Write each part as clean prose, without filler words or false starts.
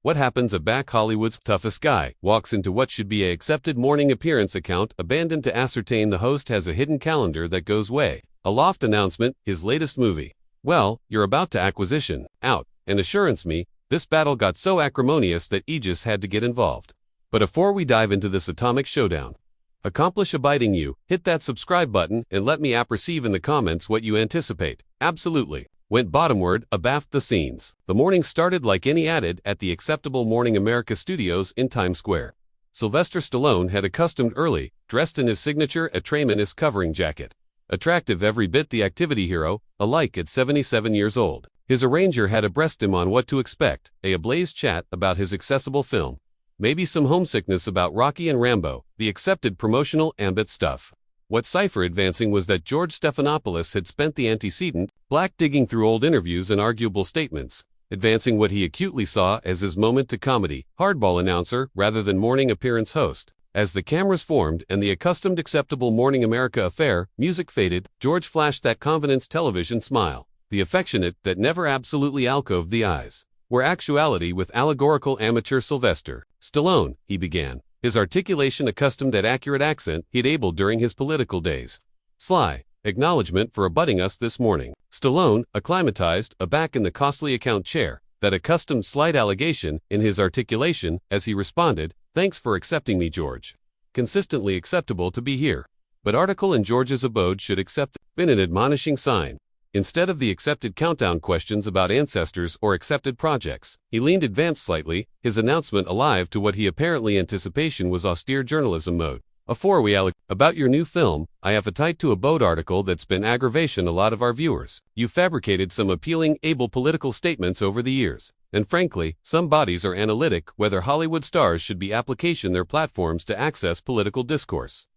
What happens? A back Hollywood's toughest guy walks into what should be a accepted morning appearance account abandoned to ascertain the host has a hidden calendar that goes way. A loft announcement, his latest movie. Well, you're about to acquisition, out, and assurance me, this battle got so acrimonious that Aegis had to get involved. But before we dive into this atomic showdown, accomplish abiding you, hit that subscribe button and let me apperceive in the comments what you anticipate. Absolutely. Went bottomward, abaft the scenes. The morning started like any added at the Acceptable Morning America studios in Times Square. Sylvester Stallone had accustomed early, dressed in his signature Atramenis covering jacket. Attractive every bit the activity hero, alike at 77 years old. His arranger had abreast him on what to expect, a ablaze chat about his accessible film. Maybe some homesickness about Rocky and Rambo, the accepted promotional ambit stuff. What cipher advancing was that George Stephanopoulos had spent the antecedent, black digging through old interviews and arguable statements, advancing what he acutely saw as his moment to comedy, hardball announcer rather than morning appearance host. As the cameras formed and the accustomed Acceptable Morning America affair, music faded, George flashed that confidence television smile, the affectionate that never absolutely alcoved the eyes. Where actuality with allegorical amateur Sylvester Stallone, he began. His articulation accustomed that accurate accent he'd able during his political days. Sly, acknowledgement for abutting us this morning. Stallone, acclimatized, aback in the costly account chair, that accustomed slight allegation in his articulation as he responded, thanks for accepting me, George. Consistently acceptable to be here. But article in George's abode should accept, been an admonishing sign. Instead of the accepted countdown questions about ancestors or accepted projects, he leaned advanced slightly, his announcement alive to what he apparently anticipation was austere journalism mode. Afore we about your new film, I have a tight to abode article that's been aggravation a lot of our viewers. You fabricated some appealing, able political statements over the years. And frankly, some bodies are analytic whether Hollywood stars should be application their platforms to access political discourse.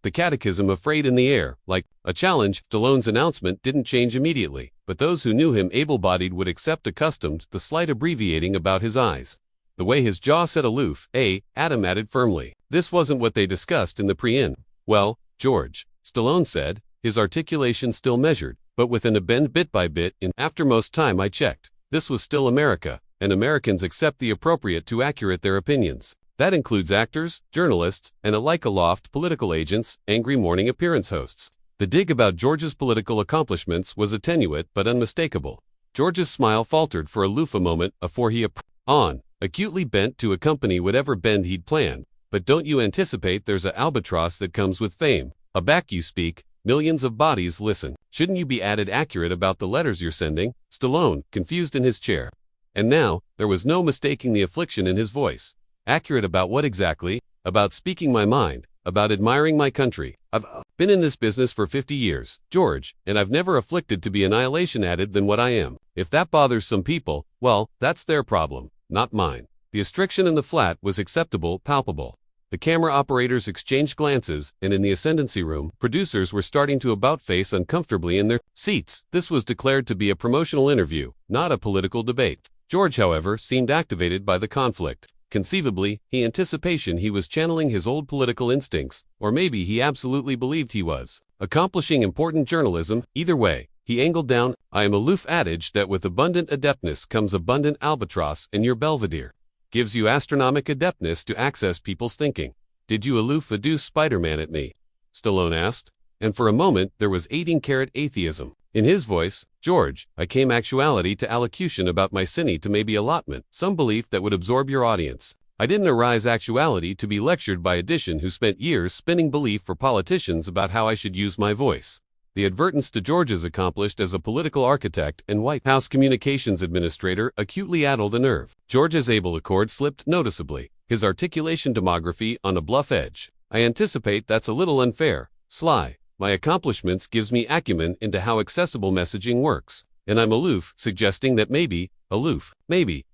The catechism afraid in the air, like a challenge. Stallone's announcement didn't change immediately, but those who knew him able-bodied would accept accustomed the slight abbreviating about his eyes. The way his jaw set aloof, Adam added firmly. This wasn't what they discussed in the pre-in. Well, George, Stallone said, his articulation still measured, but within a bend bit by bit. After most time I checked, this was still America, and Americans accept the appropriate to accurate their opinions. That includes actors, journalists, and alike aloft political agents, angry morning appearance hosts. The dig about George's political accomplishments was attenuate but unmistakable. George's smile faltered for a moment afore he acutely bent to accompany whatever bend he'd planned. But don't you anticipate there's a albatross that comes with fame? Aback you speak, millions of bodies listen. Shouldn't you be added accurate about the letters you're sending? Stallone, confused in his chair. And now, there was no mistaking the affliction in his voice. Accurate about what exactly? About speaking my mind, about admiring my country. I've been in this business for 50 years, George, and I've never afflicted to be annihilation added than what I am. If that bothers some people, well, that's their problem, not mine. The restriction in the flat was acceptable, palpable. The camera operators exchanged glances, and in the ascendancy room, producers were starting to about-face uncomfortably in their seats. This was declared to be a promotional interview, not a political debate. George, however, seemed activated by the conflict. Conceivably, he was channeling his old political instincts, or maybe he absolutely believed he was accomplishing important journalism. Either way, he angled down, I am aloof adage that with abundant adeptness comes abundant albatross, and your Belvedere gives you astronomic adeptness to access people's thinking. Did you aloof adduce Spider-Man at me? Stallone asked, and for a moment there was 18-carat atheism in his voice. George, I came actuality to allocution about my cine to maybe allotment, some belief that would absorb your audience. I didn't arise actuality to be lectured by addition who spent years spinning belief for politicians about how I should use my voice. The advertence to George's accomplished as a political architect and White House communications administrator acutely addled a nerve. George's able accord slipped noticeably, his articulation demography on a bluff edge. I anticipate that's a little unfair, Sly. My accomplishments gives me acumen into how accessible messaging works, and I'm aloof, suggesting that maybe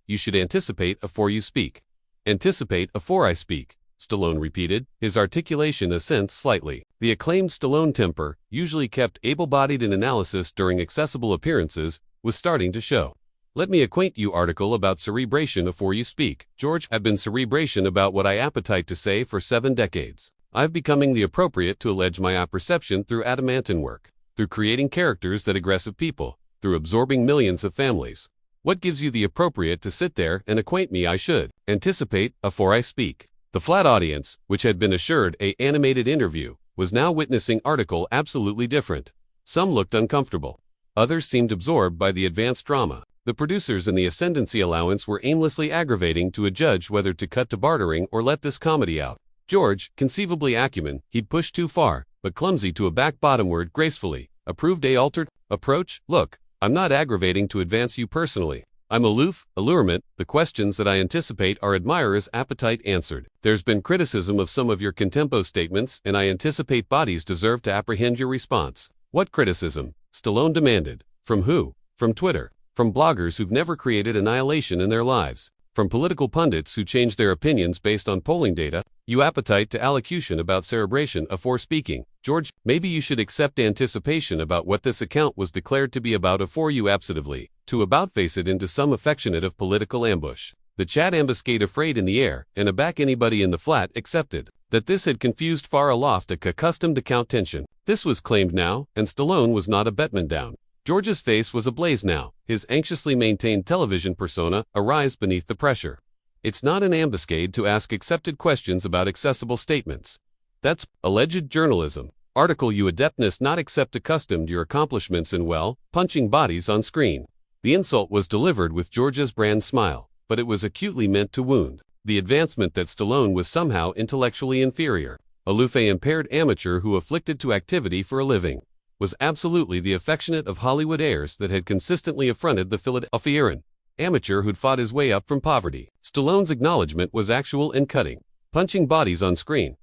you should anticipate afore you speak. Anticipate afore I speak, Stallone repeated, his articulation assent slightly. The acclaimed Stallone temper, usually kept able-bodied in analysis during accessible appearances, was starting to show. Let me acquaint you article about cerebration afore you speak. George, I've been cerebration about what I appetite to say for 7 decades. I've becoming the appropriate to allege my apperception through adamantine work, through creating characters that aggressive people, through absorbing millions of families. What gives you the appropriate to sit there and acquaint me? I should anticipate afore I speak. The flat audience, which had been assured a animated interview, was now witnessing article absolutely different. Some looked uncomfortable. Others seemed absorbed by the advanced drama. The producers and the ascendancy allowance were aimlessly aggravating to a judge whether to cut to bartering or let this comedy out. George, conceivably acumen, he'd pushed too far, but clumsy to a back-bottomward gracefully, approved a altered approach. Look, I'm not aggravating to advance you personally. I'm aloof, allurement, the questions that I anticipate our admirers' appetite answered. There's been criticism of some of your contempo statements, and I anticipate bodies deserve to apprehend your response. What criticism? Stallone demanded. From who? From Twitter. From bloggers who've never created annihilation in their lives. From political pundits who change their opinions based on polling data. You appetite to allocution about cerebration afore speaking. George, maybe you should accept anticipation about what this account was declared to be about afore you absentatively, to about-face it into some affectionate of political ambush. The chat ambuscade afraid in the air, and aback anybody in the flat accepted. That this had confused far aloft a accustomed account tension. This was claimed now, and Stallone was not a betman down. George's face was ablaze now, his anxiously maintained television persona arise beneath the pressure. It's not an ambuscade to ask accepted questions about accessible statements. That's alleged journalism. Article you adeptness not accept accustomed your accomplishments in punching bodies on screen. The insult was delivered with George's brand smile, but it was acutely meant to wound the advancement that Stallone was somehow intellectually inferior. Aloof a impaired amateur who afflicted to activity for a living. Was absolutely the affectionate of Hollywood airs that had consistently affronted the Philadelphian amateur who'd fought his way up from poverty. Stallone's acknowledgement was actual and cutting. Punching bodies on screen.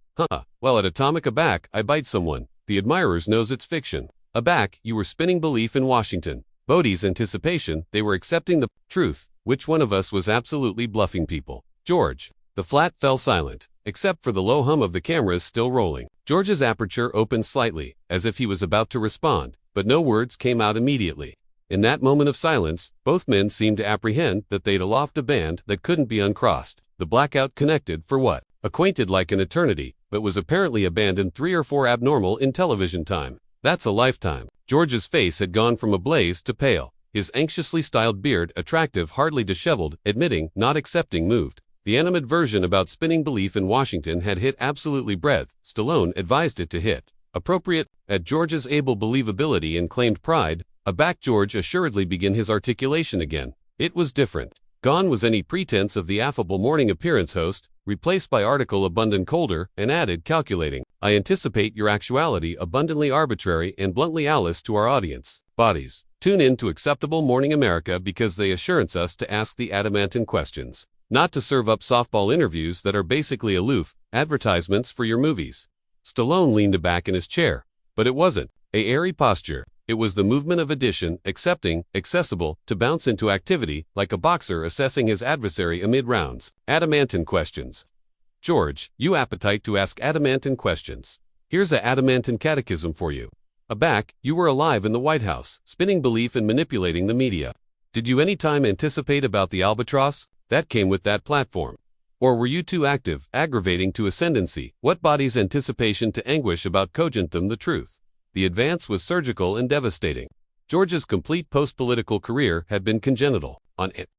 Well, at Atomic aback, I bite someone. The admirers knows it's fiction. Aback, you were spinning belief in Washington. Bodie's anticipation, they were accepting the truth. Which one of us was absolutely bluffing people? George. The flat fell silent, except for the low hum of the cameras still rolling. George's aperture opened slightly, as if he was about to respond, but no words came out immediately. In that moment of silence, both men seemed to apprehend that they'd aloft a band that couldn't be uncrossed. The blackout connected for what? Acquainted like an eternity, but was apparently abandoned 3 or 4 abnormal in television time. That's a lifetime. George's face had gone from ablaze to pale. His anxiously styled beard, attractive, hardly disheveled, admitting, not accepting, moved. The animadversion about spinning belief in Washington had hit absolutely breadth. Stallone advised it to hit appropriate. At George's able believability and claimed pride, aback George assuredly began his articulation again. It was different. Gone was any pretense of the affable morning appearance host, replaced by article abundant colder, and added calculating. I anticipate your actuality abundantly arbitrary and bluntly Alice to our audience. Bodies. Tune in to Acceptable Morning America because they assurance us to ask the adamantine questions. Not to serve up softball interviews that are basically aloof, advertisements for your movies. Stallone leaned back in his chair. But it wasn't a airy posture. It was the movement of addition, accepting, accessible, to bounce into activity, like a boxer assessing his adversary amid rounds. Adamantine questions. George, you appetite to ask adamantine questions. Here's a adamantine catechism for you. Aback, you were alive in the White House, spinning belief and manipulating the media. Did you any time anticipate about the albatross? That came with that platform. Or were you too active, aggravating to ascendancy? What body's anticipation to anguish about cogent them the truth? The advance was surgical and devastating. George's complete post-political career had been congenital. On it.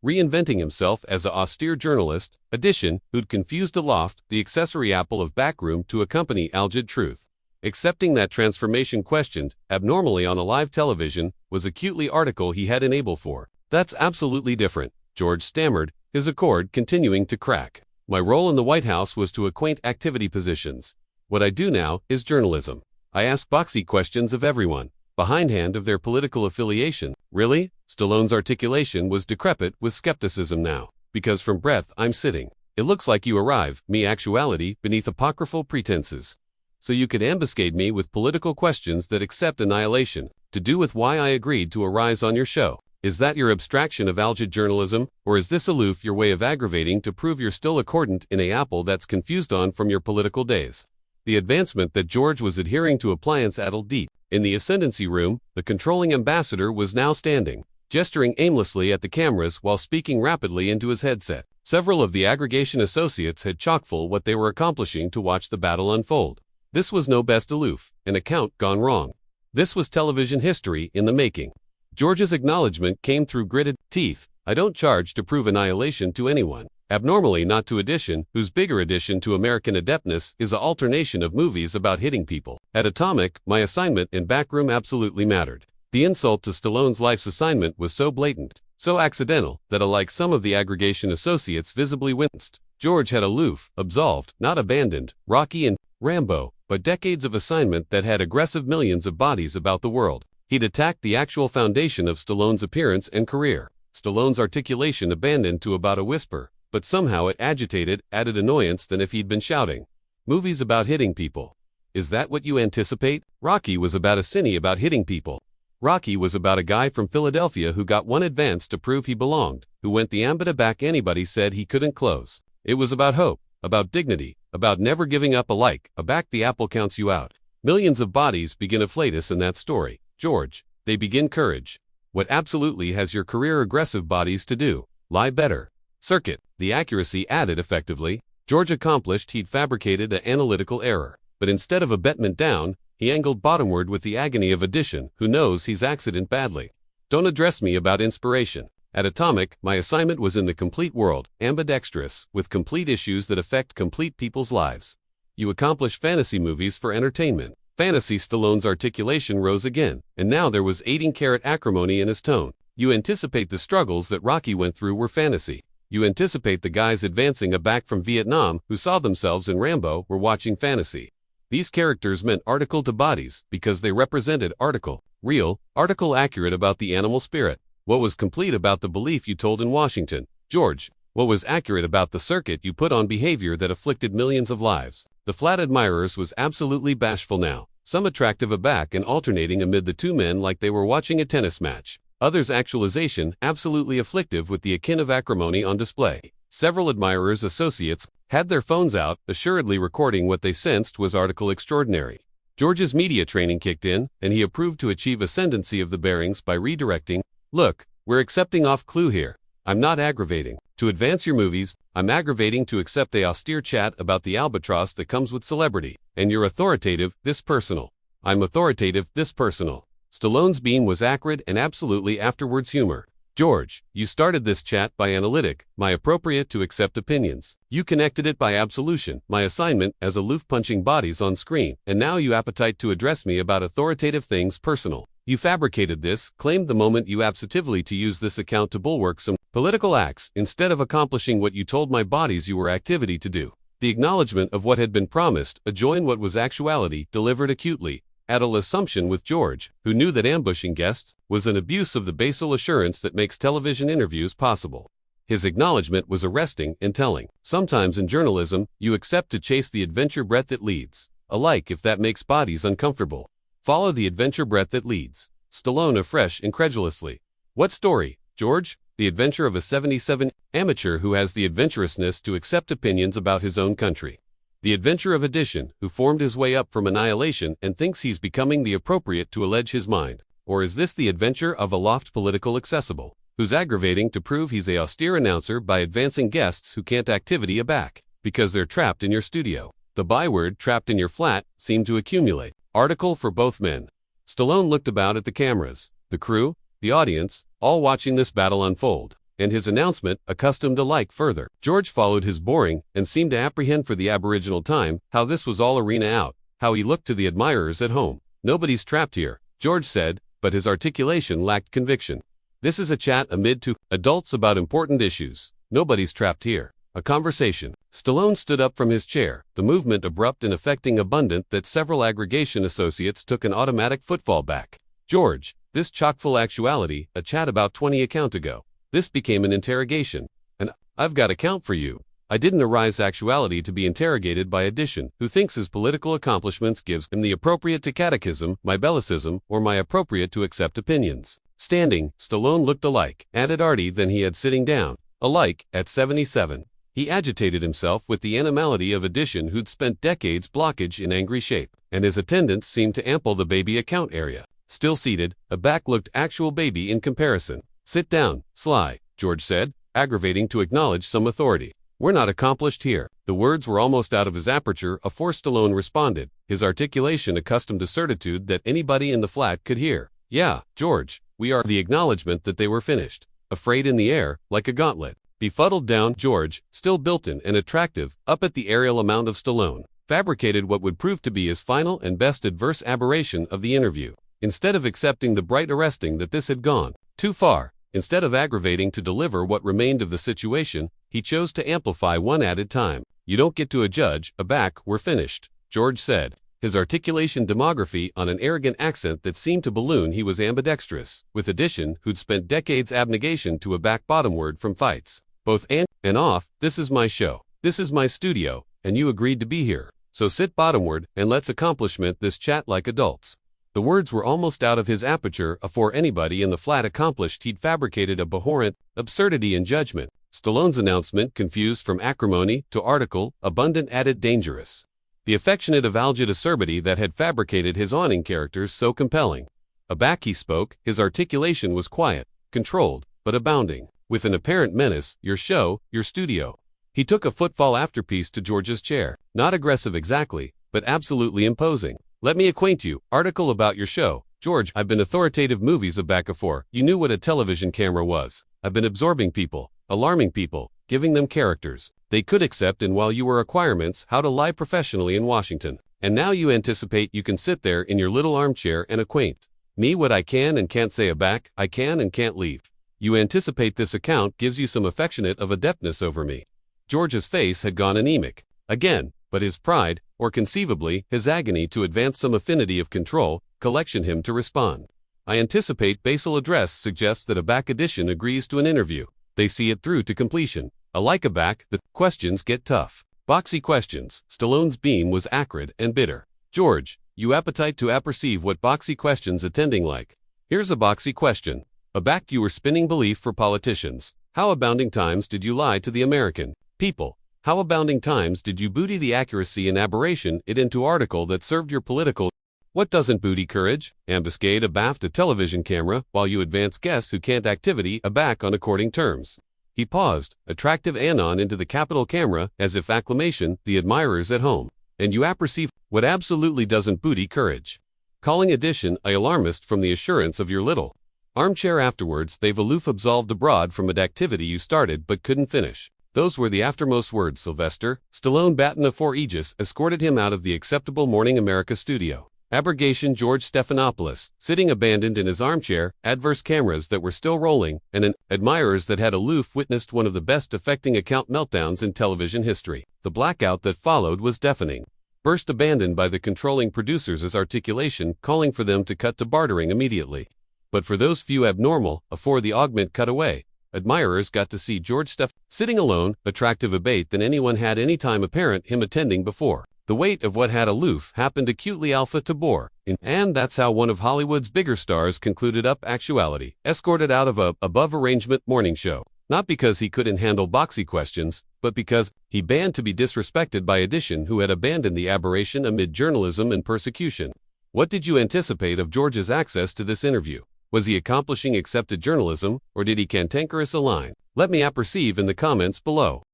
Reinventing himself as a austere journalist, addition, who'd confused aloft the accessory apple of backroom to accompany alleged truth. Accepting that transformation questioned, abnormally on a live television, was acutely article he had an able for. That's absolutely different, George stammered, his accord continuing to crack. My role in the White House was to acquaint activity positions. What I do now is journalism. I ask boxy questions of everyone, behindhand of their political affiliation. Really? Stallone's articulation was decrepit with skepticism now. Because from breath I'm sitting. It looks like you arrive, me actuality, beneath apocryphal pretenses. So you could ambuscade me with political questions that accept annihilation, to do with why I agreed to arise on your show. Is that your abstraction of alleged journalism, or is this aloof your way of aggravating to prove you're still accordant in a apple that's confused on from your political days? The advancement that George was adhering to appliance addled deep. In the ascendancy room, the controlling ambassador was now standing, gesturing aimlessly at the cameras while speaking rapidly into his headset. Several of the aggregation associates had chock-full what they were accomplishing to watch the battle unfold. This was no best aloof, an account gone wrong. This was television history in the making. George's acknowledgement came through gritted teeth. I don't charge to prove annihilation to anyone. Abnormally not to addition, whose bigger addition to American adeptness is a alternation of movies about hitting people. At Atomic, my assignment in backroom absolutely mattered. The insult to Stallone's life's assignment was so blatant, so accidental, that alike some of the aggregation associates visibly winced. George had aloof, absolved, not abandoned, Rocky and Rambo, but decades of assignment that had aggressive millions of bodies about the world. He'd attacked the actual foundation of Stallone's appearance and career. Stallone's articulation abandoned to about a whisper, but somehow it agitated, added annoyance than if he'd been shouting. Movies about hitting people. Is that what you anticipate? Rocky was about a cine about hitting people. Rocky was about a guy from Philadelphia who got one advance to prove he belonged, who went the ambit back anybody said he couldn't close. It was about hope, about dignity, about never giving up a back the apple counts you out. Millions of bodies begin afflatus in that story. George, they begin courage. What absolutely has your career aggressive bodies to do? Lie better. Circuit, the accuracy added effectively. George accomplished he'd fabricated an analytical error, but instead of abetment down, he angled bottomward with the agony of addition, who knows he's accident badly. Don't address me about inspiration. At Atomic, my assignment was in the complete world, ambidextrous, with complete issues that affect complete people's lives. You accomplish fantasy movies for entertainment. Fantasy. Stallone's articulation rose again, and now there was 18-carat acrimony in his tone. You anticipate the struggles that Rocky went through were fantasy. You anticipate the guys advancing back from Vietnam who saw themselves in Rambo were watching fantasy. These characters meant article to bodies because they represented article, real, article accurate about the animal spirit. What was complete about the belief you told in Washington, George? What was accurate about the circuit you put on behavior that afflicted millions of lives? The flat admirers was absolutely bashful now, some attractive aback and alternating amid the two men like they were watching a tennis match. Others actualization, absolutely afflictive with the akin of acrimony on display. Several admirers' associates had their phones out, assuredly recording what they sensed was article extraordinary. George's media training kicked in, and he approved to achieve ascendancy of the bearings by redirecting. Look, we're accepting off clue here. I'm not aggravating. To advance your movies, I'm aggravating to accept a austere chat about the albatross that comes with celebrity. And you're authoritative, this personal. I'm authoritative, this personal. Stallone's beam was acrid and absolutely afterwards humor. George, you started this chat by analytic, my appropriate to accept opinions. You connected it by absolution, my assignment as aloof punching bodies on screen, and now you appetite to address me about authoritative things personal. You fabricated this, claimed the moment you absentively to use this account to bulwark some political acts, instead of accomplishing what you told my bodies you were activity to do. The acknowledgement of what had been promised, adjoined what was actuality, delivered acutely, Adel assumption with George, who knew that ambushing guests was an abuse of the basal assurance that makes television interviews possible. His acknowledgement was arresting and telling. Sometimes in journalism, you accept to chase the adventure breath that leads, alike if that makes bodies uncomfortable. Follow the adventure breath that leads. Stallone afresh incredulously. What story, George? The adventure of a 77 amateur who has the adventurousness to accept opinions about his own country. The adventure of addition, who formed his way up from annihilation and thinks he's becoming the appropriate to allege his mind. Or is this the adventure of a loft political accessible, who's aggravating to prove he's a austere announcer by advancing guests who can't activity aback, because they're trapped in your studio? The byword trapped in your flat seemed to accumulate. Article for both men. Stallone looked about at the cameras, the crew, the audience, all watching this battle unfold, and his announcement, accustomed alike further. George followed his boring, and seemed to apprehend for the aboriginal time, how this was all arena out, how he looked to the admirers at home. Nobody's trapped here, George said, but his articulation lacked conviction. This is a chat amid two adults about important issues. Nobody's trapped here. A conversation. Stallone stood up from his chair, the movement abrupt and affecting abundant that several aggregation associates took an automatic footfall back. George, this chock-full actuality, a chat about 20 account ago. This became an interrogation. And I've got account for you. I didn't arise actuality to be interrogated by addition, who thinks his political accomplishments gives him the appropriate to catechism, my bellicism, or my appropriate to accept opinions. Standing, Stallone looked alike, at Artie than he had sitting down, alike, at 77. He agitated himself with the animality of addition who'd spent decades blockage in angry shape, and his attendance seemed to ample the baby account area. Still seated, a back looked actual baby in comparison. Sit down, Sly, George said, aggravating to acknowledge some authority. We're not accomplished here. The words were almost out of his aperture afore Stallone responded, his articulation accustomed to certitude that anybody in the flat could hear. Yeah, George, We are the acknowledgement that they were finished. Afraid in the air, like a gauntlet. Befuddled down, George, still built-in and attractive, up at the aerial amount of Stallone, fabricated what would prove to be his final and best adverse aberration of the interview. Instead of accepting the bright arresting that this had gone too far, instead of aggravating to deliver what remained of the situation, he chose to amplify one added time. You don't get to a judge, aback, we're finished, George said. His articulation demography on an arrogant accent that seemed to balloon. He was ambidextrous, with addition, who'd spent decades abnegation to a back-bottom word from fights. Both and off, this is my show. This is my studio, and you agreed to be here. So sit bottomward, and let's accomplishment this chat like adults. The words were almost out of his aperture afore anybody in the flat accomplished he'd fabricated abhorrent absurdity in judgment. Stallone's announcement confused from acrimony to article, abundant added dangerous. The affectionate avowed acerbity that had fabricated his awning characters so compelling. Aback he spoke, his articulation was quiet, controlled, but abounding, with an apparent menace, your show, your studio. He took a footfall afterpiece to George's chair, not aggressive exactly, but absolutely imposing. Let me acquaint you, article about your show. George, I've been authoritative movies aback afore. You knew what a television camera was. I've been absorbing people, alarming people, giving them characters they could accept, and while you were acquirements how to lie professionally in Washington. And now you anticipate you can sit there in your little armchair and acquaint me what I can and can't say aback, I can and can't leave. You anticipate this account gives you some affectionate of adeptness over me. George's face had gone anemic again, but his pride, or conceivably his agony to advance some affinity of control, collectioned him to respond. I anticipate basal address suggests that aback edition agrees to an interview. They see it through to completion. Alike aback, the questions get tough. Boxy questions. Stallone's beam was acrid and bitter. George, you appetite to apperceive what boxy questions attending like. Here's a boxy question. Aback, you were spinning belief for politicians. How abounding times did you lie to the American people? How abounding times did you booty the accuracy and aberration it into article that served your political? What doesn't booty courage? Ambuscade abaft a television camera while you advance guests who can't activity aback on according terms. He paused, attractive anon into the capital camera, as if acclamation, the admirers at home. And you apperceive what absolutely doesn't booty courage. Calling addition a alarmist from the assurance of your little armchair afterwards they've aloof absolved abroad from an activity you started but couldn't finish. Those were the aftermost words, Sylvester. Stallone batten afore Aegis escorted him out of the acceptable Morning America studio. Abrogation George Stephanopoulos, sitting abandoned in his armchair, adverse cameras that were still rolling, and admirers that had aloof witnessed one of the best affecting account meltdowns in television history. The blackout that followed was deafening. Burst abandoned by the controlling producers as articulation calling for them to cut to bartering immediately. But for those few abnormal, afore the augment cut away, admirers got to see George sitting alone, attractive abate than anyone had any time apparent him attending before. The weight of what had aloof happened acutely alpha to bore, and that's how one of Hollywood's bigger stars concluded up actuality, escorted out of a above-arrangement morning show. Not because he couldn't handle boxy questions, but because he banned to be disrespected by addition who had abandoned the aberration amid journalism and persecution. What did you anticipate of George's access to this interview? Was he accomplishing accepted journalism, or did he cantankerous a line? Let me apperceive in the comments below.